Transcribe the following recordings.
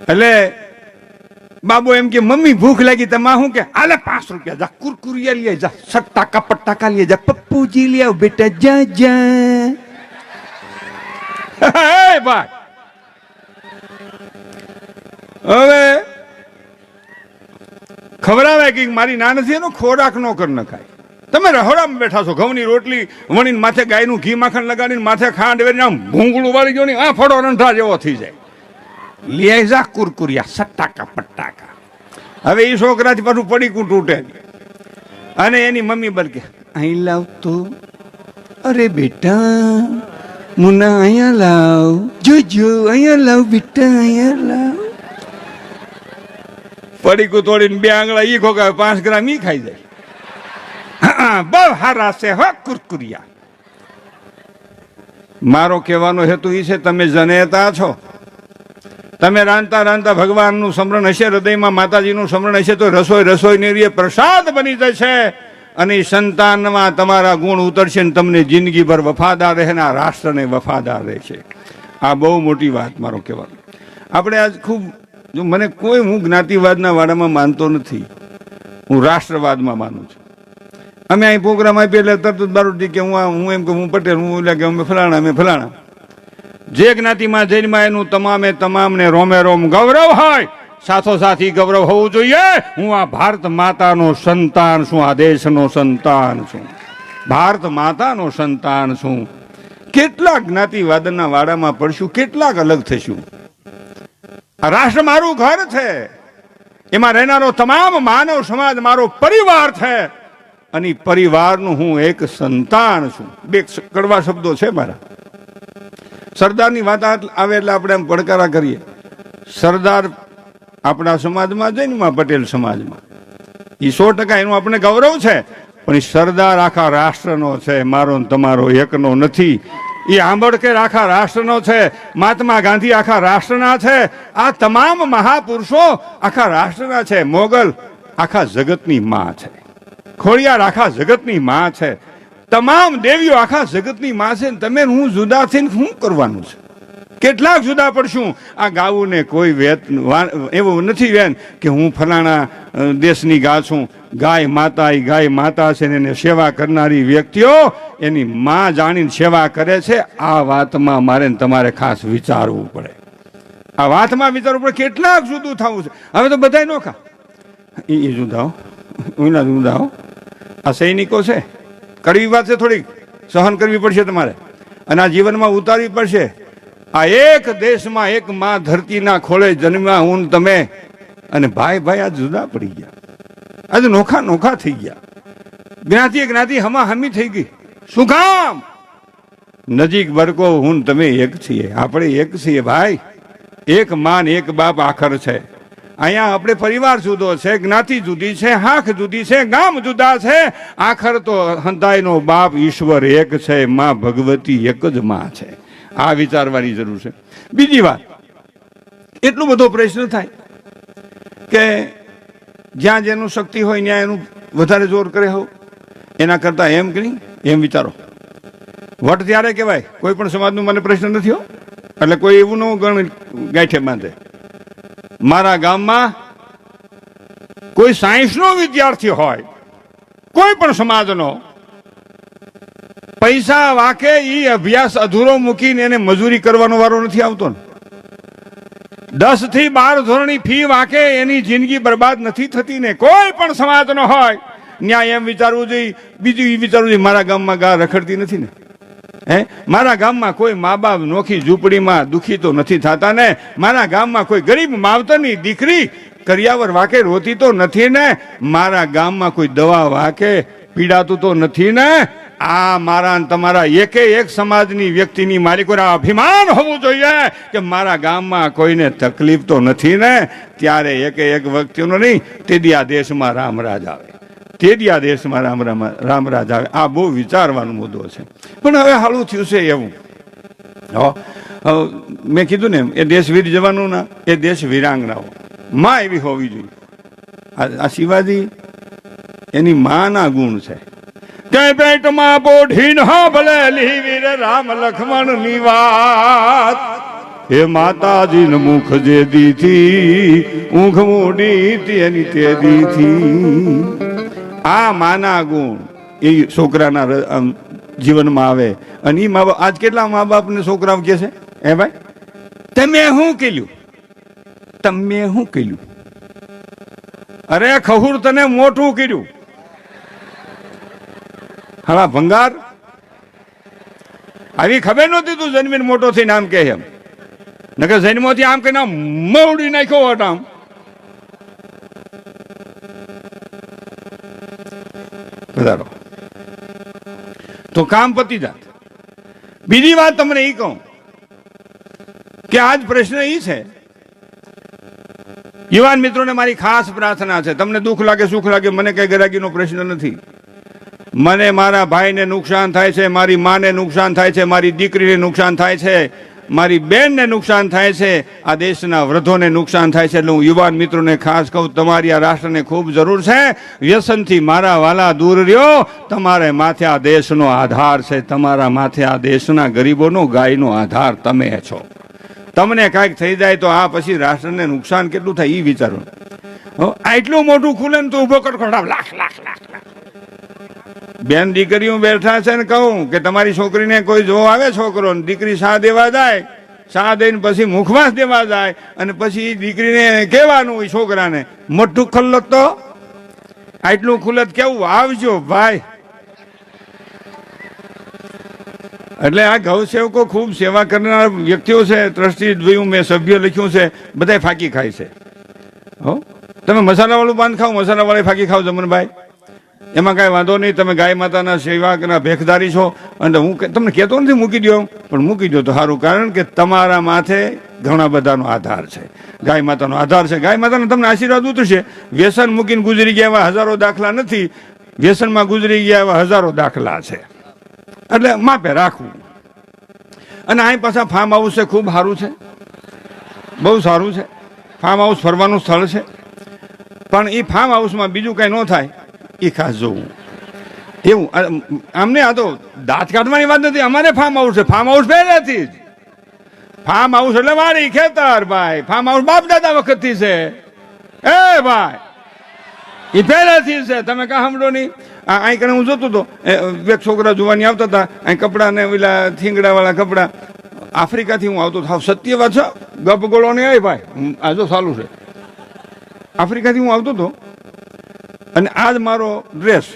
એટલે બાબુ એમ કે મમ્મી ભૂખ લાગી, તમે શું કે આલે 5 રૂપિયા જા, કુરકુરિયા લઈ જા, 60 ટકા પટાકા લઈ જા, પપ્પુજી લઈ આવ બેટા, જા જા. ભાઈ હવે ખવડાવે કે મારી ના નથી એનો ખોરાક નો કર નખાય. તમે રહોડામાં બેઠા છો, ઘઉંની રોટલી વણીને માથે ગાયનું ઘી માખણ લગાડીને માથે ખાંડ વેરીને આમ ભૂંગળું વાળી ગયો ને આ ફળો રંઠા જેવો થઈ જાય. લઈ જા કુરકુરિયા 60 ટકા પટાકા. હવે એ છોકરાથી પાછું પડીકું તૂટે અને એની મમ્મી બલકે અહીં લાવ તું, અરે બેટા મુન્ના અહીંયા લાવ, જોજો અહીંયા લાવ બેટા, અહીંયા લાવ. પડીકું તોડીને 2 આંગળા ઈ ખોગાવે, 5 ગ્રામ ઈ ખાઈ જાય. હા બહુ હારા છે હો કુરકુરિયા. મારો કહેવાનો હેતુ એ છે, તમે જનેતા છો, તમે રાંધતા રાંધતા ભગવાનનું સ્મરણ હશે, હૃદયમાં માતાજીનું સ્મરણ હશે તો રસોઈ ને પ્રસાદ બની જશે અને સંતાનમાં તમારા ગુણ ઉતરશે ને તમને જિંદગીભર વફાદાર રહે ને આ રાષ્ટ્રને વફાદાર રહેશે. આ બહુ મોટી વાત મારો કહેવાનો. આપણે આજ ખૂબ જો મને કોઈ, હું જ્ઞાતિવાદના વાડામાં માનતો નથી, હું રાષ્ટ્રવાદમાં માનું છું. અમે અહીં પ્રોગ્રામ આપીએ એટલે તરત જ બારોટી કે હું એમ કે હું પટેલ, હું એટલે કે અમે ફલાણા, અમે ફલાણા. જે જ્ઞાતિમાં જન્મા એનું તમામને રોમે રોમ ગૌરવ હોય, સાથોસાથ ગૌરવ હોવું જોઈએ. હું આ ભારત માતાનો સંતાન છું, આ દેશનો સંતાન છું, ભારત માતાનો સંતાન છું. કેટલાક જ્ઞાતિવાદના વાડામાં પડશું, કેટલાક અલગ થશું. આ રાષ્ટ્ર મારું ઘર છે, એમાં રહેનારો તમામ માનવ સમાજ મારો પરિવાર છે અને પરિવારનું હું એક સંતાન છું. 2 કડવા શબ્દો છે મારા. સરદારની વાત આવે એટલે આપણે એમ પડકારા કરીએ. સરદાર આપણા સમાજમાં જૈનમાં, પટેલ સમાજમાં એ 100% એનું આપણે ગૌરવ છે, પણ એ સરદાર આખા રાષ્ટ્રનો છે, મારો તમારો એકનો નથી. એ આંબેડકર આખા રાષ્ટ્રનો છે, મહાત્મા ગાંધી આખા રાષ્ટ્રના છે, આ તમામ મહાપુરુષો આખા રાષ્ટ્રના છે. મોગલ આખા જગતની માં છે, ખોડિયાર આખા જગતની માં છે, તમામ દેવીઓ આખા જગતની માં છે. તમે હું જુદા થઈને શું કરવાનું છે? કેટલાક જુદા પડશું. આ ગાવું ને કોઈ એવું નથી વેન કે હું ફલાણા દેશની ગા છું. ગાય માતા છે ને એને સેવા કરનારી વ્યક્તિઓ એની માં જાણીને સેવા કરે છે. આ વાતમાં મારે તમારે ખાસ વિચારવું પડે. આ વાતમાં વિચારવું પડે. કેટલાક જુદું થવું છે. હવે તો બધા નોખા એ જુદાઓ, ઉના જુદાઓ. આ સૈનિકો છે, કડવી વાત છે, થોડીક સહન કરવી પડશે તમારે અને આ જીવનમાં ઉતારવી પડશે. આ એક દેશમાં એક માં ધરતીના ખોળે જન્મ્યા હું તમે, અને ભાઈ આ જુદા પડી ગયા, આજે નોખા થઈ ગયા. જ્ઞાતિ હમાહમી થઈ ગઈ. શું કામ? નજીક બરકો હું તમે એક છીએ, આપણે એક છીએ ભાઈ. એક માન એક બાપ આખર છે. અહીંયા આપણે પરિવાર જુદો છે, જ્ઞાતિ જુદી છે, હાખ જુદી છે, ગામ જુદા છે, આખર તો હંતાઈનો બાપ ઈશ્વર એક છે, માં ભગવતી એક જ માં છે. આ વિચારવાની જરૂર છે. બીજી વાત, એટલો બધો પ્રશ્ન થાય કે જ્યાં જેનું શક્તિ હોય ત્યાં એનું વધારે જોર કરે હો, એના કરતા એમ કે એમ વિચારો. વટ ત્યારે કહેવાય. કોઈ પણ સમાજનું મને પ્રશ્ન નથી હો, એટલે કોઈ એવું ન ગણ ગાંઠે બાંધે. મારા ગામમાં કોઈ સાયન્સનો વિદ્યાર્થી હોય, કોઈ પણ સમાજનો, પૈસા વાકે ઈ અભ્યાસ અધૂરો મૂકીને એને મજૂરી કરવાનો વારો નથી આવતો ને. 10 થી 12 ધોરણની ફી વાકે એની જિંદગી બરબાદ નથી થતી ને. કોઈ પણ સમાજનો હોય ન્યાય એમ વિચારવું જોઈએ. બીજું એ વિચારવું જોઈએ મારા ગામમાં ગા રખડતી નથી ને. મારા ગામમાં કોઈ મા બાપ નોખી ઝૂંપડીમાં દુખી તો નથી થતા ને. મારા ગામમાં કોઈ ગરીબ માવતરની દીકરી કરિયાવર વાકે રોતી તો નથી ને. મારા ગામમાં કોઈ દવા વાકે પીડાતું તો નથી ને. આ મારા તમારા એક સમાજની વ્યક્તિની માલિકોને અભિમાન હોવું જોઈએ કે મારા ગામમાં કોઈને તકલીફ તો નથી ને. ત્યારે એક વ્યક્તિનો નહીં, તેથી આ દેશમાં રામરાજ આવે, તેથી આ દેશમાં રામરાજ આવે. આ બહુ વિચારવાનો મુદ્દો છે. પણ હવે હાલું થયું છે એવું. મેં કીધું ને એ દેશ વીર જવાનું ના, એ દેશ વીરાંગનાઓ માં એવી હોવી જોઈએ. આ શિવાજી એની માના ગુણ છે. કે પેટમાં બોઢી ન ભલે વીર રામ લક્ષ્મણ ની વાત, હે માતાજી મુખ જે દીથી ઊંઘ મૂડી તેની તે દીથી. આ માના ગુણ એ છોકરાના જીવનમાં આવે. અને એ મા બાપ આજ કેટલા મા બાપને છોકરાઓ કહે છે, હે ભાઈ તમે શું કર્યું, તમે શું કર્યું? અરે ખહુર તને મોટું કર્યું. હા ભંગાર, આવી ખબર નહોતી તું જન્મીને મોટો થઈને આમ કે એમ. નકર જન્મોથી આમ કે મવડી નાખ્યો હોત આમ. વધારો તો કામ પતી જાત. બીજી વાત તમને એ કહું કે આજ પ્રશ્ન એ છે, યુવાન મિત્રોને મારી ખાસ પ્રાર્થના છે, તમને દુઃખ લાગે સુખ લાગે મને કઈ ગરાગીનો પ્રશ્ન નથી. મને મારા ભાઈને નુકસાન થાય છે, મારી માને નુકસાન થાય છે, મારી દીકરીને નુકસાન થાય છે, મારી બેનને નુકસાન થાય છે, આ દેશના વૃદ્ધોને નુકસાન થાય છે. એટલે હું યુવાન મિત્રોને ખાસ કહું, તમારી આ રાષ્ટ્રને ખૂબ જરૂર છે. વ્યસનથી મારા વાલા દૂર રહ્યો. તમારે માથે આ દેશનો આધાર છે, તમારા માથે આ દેશના ગરીબોનો ગાયનો આધાર તમે છો. તમને કાંઈક થઈ જાય તો આ પછી રાષ્ટ્રને નુકસાન કેટલું થાય એ વિચારો. આટલું મોટું ખુલે ને તો ઉભો કડખડાવ લાખ લાખ લાખ લાખ. બેન દીકરીઓ બેઠા છે ને કહું કે તમારી છોકરીને કોઈ જો આવે છોકરો, દીકરી શા દેવા જાય, શા દઈને પછી મુખવાસ દેવા જાય, અને પછી દીકરીને કહેવાનું હોય છોકરાને મોટું ખુલ્લત તો આટલું ખુલ્લત કેવું આવજો ભાઈ. એટલે આ ગૌ સેવકો ખૂબ સેવા કરનાર વ્યક્તિઓ છે. ટ્રસ્ટી જોયું મેં, સભ્ય લખ્યું છે, બધા ફાંકી ખાય છે. હો તમે મસાલાવાળું બાંધ ખાઓ, મસાલાવાળી ફાંકી ખાઓ જમનભાઈ, એમાં કાંઈ વાંધો નહીં. તમે ગાય માતાના સેવાકના ભેખદારી છો. અને હું તમને કહેતો નથી મૂકી દો, પણ મૂકી દો તો સારું, કારણ કે તમારા માથે ઘણા બધાનો આધાર છે. ગાય માતાનો આધાર છે. ગાય માતાનો તમને આશીર્વાદ ઉતરશે. વ્યસન મૂકીને ગુજરી ગયા એવા હજારો દાખલા નથી, વ્યસનમાં ગુજરી ગયા એવા હજારો દાખલા છે. એટલે માપે રાખવું. અને અહીં પાછા ફાર્મ હાઉસ છે, ખૂબ સારું છે, બહુ સારું છે. ફાર્મ હાઉસ ફરવાનું સ્થળ છે, પણ એ ફાર્મ હાઉસમાં બીજું કાંઈ ન થાય એ ખાસ જોવું. એવું આમને આ તો દાંત કાઢવાની વાત નથી. અમારે ફાર્મ હાઉસ છે, ફાર્મ હાઉસ પહેલેથી જ. ફાર્મ હાઉસ એટલે વાડી ખેતર ભાઈ. ફાર્મ હાઉસ બાપ દાદા વખતથી છે એ ભાઈ, એ પહેલેથી છે. તમે કાં સાંભળો નહીં. અહીં કણે હું જોતો હતો, એક છોકરા જોવાની આવતા હતા, અહીં કપડાં ને ઓલા થીંગડા વાળા કપડાં. આફ્રિકાથી હું આવતો થાવ, સત્ય વાત છે, ગપ ગોળો નહીં આવી ભાઈ. આ જો ચાલુ છે, આફ્રિકાથી હું આવતો હતો અને આજ મારો ડ્રેસ.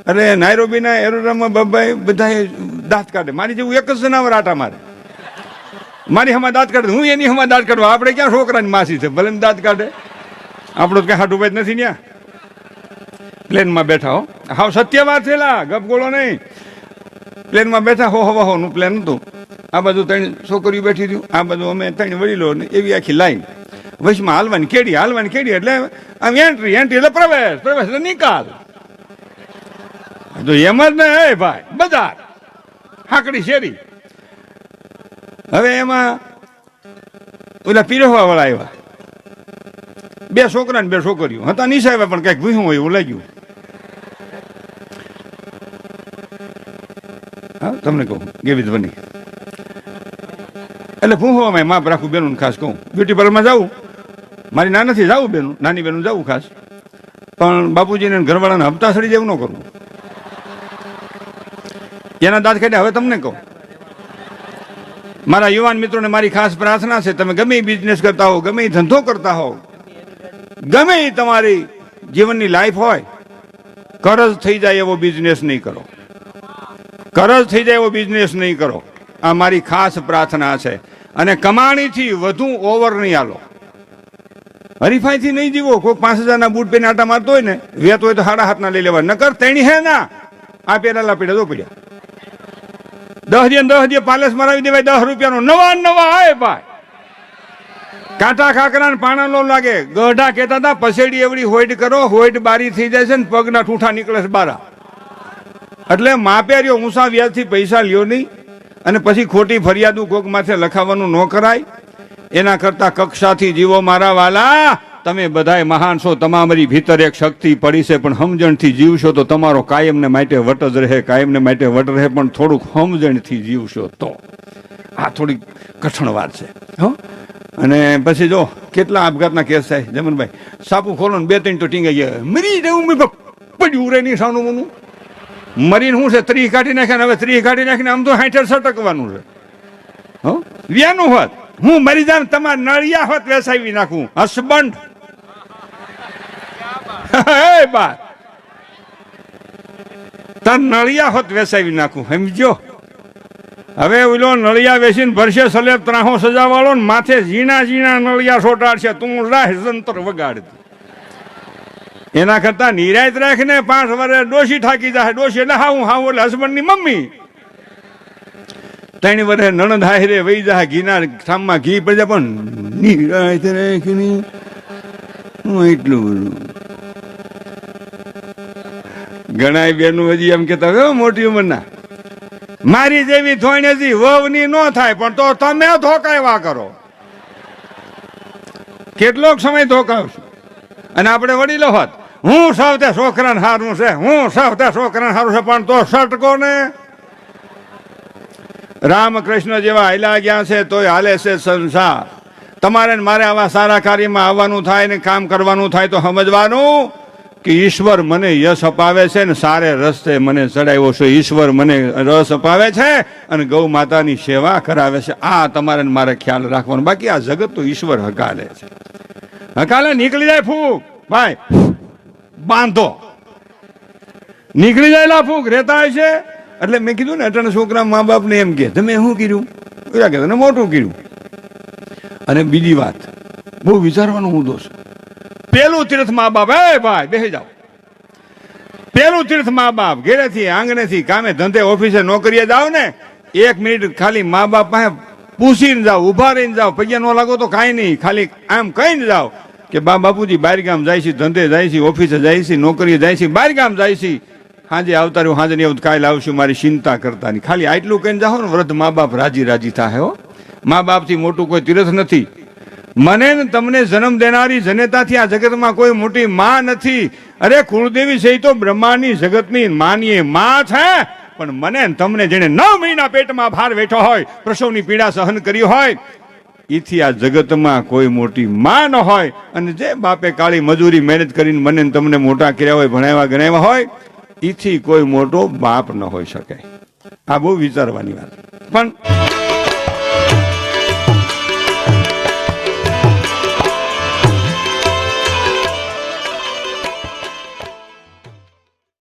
એટલે નાયરોબીના એરોરામાં બાબાઈ બધા દાંત કાઢે. મારી જેવું એક જ જનાવર આટા મારે, મારી હમા દાંત કાઢે, હું એની હમા દાંત કાઢવા. આપણે ક્યાં છોકરાની માસી છે, ભલે દાંત કાઢે, આપણો તો કઈ હાટું ભાઈ નથી ત્યાં. પ્લેનમાં બેઠા હો, હાવ સત્ય વાત છે, ગપગોળો નહીં. પ્લેનમાં બેઠા હો હવા હોનું પ્લેન હતું. આ બાજુ 3 છોકરીઓ બેઠી હતી, આ બાજુ અમે 3 વડીલો, ને એવી આખી લાઈન. વચમાં હાલવાની કેડી, એટલે આમ એન્ટ્રી એટલે પ્રવેશ એટલે નિકાલ. તો એમ જ ને હે ભાઈ, બજાર હાકડી શેરી. હવે એમાં ઓલા પીરસવા વાળા આવ્યા, 2 છોકરા ને 2 છોકરીઓ હતા. નિશાવ્યા પણ કઈક ભૂહું હોય એવું લાગ્યું. હા તમને કહું કેવી બની. એટલે ભૂહવામાં માપ રાખું. બેનું ખાસ કહું, બ્યુટી પાર્લરમાં જાઉં, મારી નાનાથી જાવું, નાની બેનું જાવું ખાસ, પણ બાપુજીને ઘરવાળાને હપ્તા સડી જેવું ન કરવું. એના દાંત કાઢ્યા. હવે તમને કહું, મારા યુવાન મિત્રોને મારી ખાસ પ્રાર્થના છે, તમે ગમે બિઝનેસ કરતા હો, ગમે ધંધો કરતા હો, ગમે તમારી જીવનની લાઈફ હોય, કરજ થઈ જાય એવો બિઝનેસ નહીં કરો. કરજ થઈ જાય એવો બિઝનેસ નહીં કરો. આ મારી ખાસ પ્રાર્થના છે. અને કમાણીથી વધુ ઓવર નહીં આલો. હરીફાઈથી નહીં જીવો. કોઈ 5000 ના બૂટ પહેરીને આટા મારતો હોય ને, વેત હોય તો 7.5 લઈ લેવા. નકર તેણી હે ના આ પેલા પડ્યા તો પડ્યા. 10 દિવસ પાલેસ મરાવી દેવાય. 10 રૂપિયાનો નવા આય ભાઈ. કાંટા ખાકરા ને પાણા નો લાગે. ગઢા કહેતા હતા પસેડી એવડી હોઈટ કરો, હોઈટ બારી થઈ જાય છે ને પગના ઠૂઠા નીકળે છે બારા. એટલે માપે રહ્યો, ઊંસા વ્યાજથી પૈસા લ્યો નહીં. અને પછી ખોટી ફરિયાદું કોક માથે લખાવવાનું ન કરાય. એના કરતા કક્ષાથી જીવો મારા વાલા. તમે બધાય મહાન છો, તમારી ભીતર એક શક્તિ પડી છે, પણ સમજણથી જીવશો તો તમારો કાયમને માટે વટ જ રહે. કાયમને માટે વટ રહે, પણ થોડુંક સમજણથી જીવશો તો. આ થોડી કઠણ વાત છે હો. અને પછી જો કેટલા આપઘાતના કેસ થાય જમનભાઈ, સાપુ ખોલો ને 2-3 તો ટીંગાઈ ગયા, મરી જવું પડ્યું રે નહીં સાનું મનું મરીને શું છે, 30 કાઢી નાખ્યા. હવે 30 કાઢી નાખીને આમ તો 60 સટકવાનું છે હો. વ્યાનું હોત હું મરી જાઉં તમારા નળિયા હોત વેસાવી નાખું હસબન્ડ બા તાર નળિયા હોત વેસાવી નાખું સમજો. હવે ઓલો નળિયા વેસીને ભરશે સલેબ 300 સજાવાળો ને માથે ઝીણા ઝીણા નળિયા સોટાડશે, તું રાહ જંતર વગાડ. એના કરતા નિરાયત રાખીને 5 વર્ષ ડોશી થાકી જાય, ડોશી એટલે હાવું એટલે હસબન્ડની મમ્મી 3 વર્ષે નણંદ હારે વહી જાય, ઘીના ઠામમાં ઘી પડી જાય, પણ નિરાયત રાખીને એટલું બધું. ઘણા બેનું હજી એમ કેતા હવે મોટી ઉંમરના મારી જેવી થોડી વહુની ન થાય, પણ તો તમે ધોકાવ્યા કરો. કેટલોક સમય ધોકાવશું. અને આપણે વડીલો હોત હું સૌતે છોકરાને હારું છે, હું સૌતે છોકરાને હારું છે, પણ તો સટકો ને. રામકૃષ્ણ જેવા હાલ્યા ગયા છે તોય હાલે છે સંસાર. તમારે મારે આવા સારા કાર્યમાં આવવાનું થાય ને કામ કરવાનું થાય તો સમજવાનું કે ઈશ્વર મને યશ અપાવે છે ને સારે રસ્તે મને ચડાવ્યો છે. ઈશ્વર મને રસ અપાવે છે અને ગૌ માતાની સેવા કરાવે છે. આ તમારે મારે ખ્યાલ રાખવાનો. બાકી આ જગત તો ઈશ્વર હકાલે છે. હકાલે નીકળી જાય ફૂક ભાઈ બાંધો, નીકળી જાય ફૂક રહેતા હોય છે. એટલે મેં કીધું ને અટાણે છોકરા મા બાપને એમ કે તમે શું કર્યું, કે તને મોટું કર્યું. અને બીજી વાત બહુ વિચારવાનો મુદ્દો છે. પેલું તીર્થ મા બાપ, એ ભાઈ બેસી જાઓ. પેલું તીર્થ મા બાપ. ઘેરેથી આંગણેથી કામે ધંધે ઓફિસે નોકરીએ જાઓ ને 1 મિનિટ ખાલી મા બાપ પાસે પૂછીને જાઓ, ઉભા રહીને જાઓ. પૈયા ન લાગો તો કાંઈ નહીં, ખાલી આમ કહીને જાઓ કે બા બાપુજી બહાર ગામ જાય છે, ધંધે જાય છે, ઓફિસે જાય છે, નોકરીએ જાય છે, બહાર ગામ જાય છે, સાંજે આવતા રહ્યું, સાંજે નહીં કાલે આવશું, મારી ચિંતા કરતા નહીં. ખાલી આટલું કહીને જાઓ ને વૃદ્ધ મા બાપ રાજી રાજી થાય હો. મા બાપથી મોટું કોઈ તીર્થ નથી. મને ને તમને જન્મ દેનારી જનેતાથી આ જગતમાં કોઈ મોટી માં નથી. અરે કુળદેવી છે તો બ્રહ્માની જગતની માની માં છે. પણ મને તમને જેને 9 મહિના પેટમાં ભાર બેઠો હોય, પ્રસવની પીડા સહન કરી હોય, એથી આ જગતમાં કોઈ મોટી માં ન હોય. અને જે બાપે કાળી મજૂરી મહેનત કરીને મને તમને મોટા કર્યા હોય, ભણાવ્યા ગણાવ્યા હોય, એથી કોઈ મોટો બાપ ન હોઈ શકે. આ બહુ વિચારવાની વાત. પણ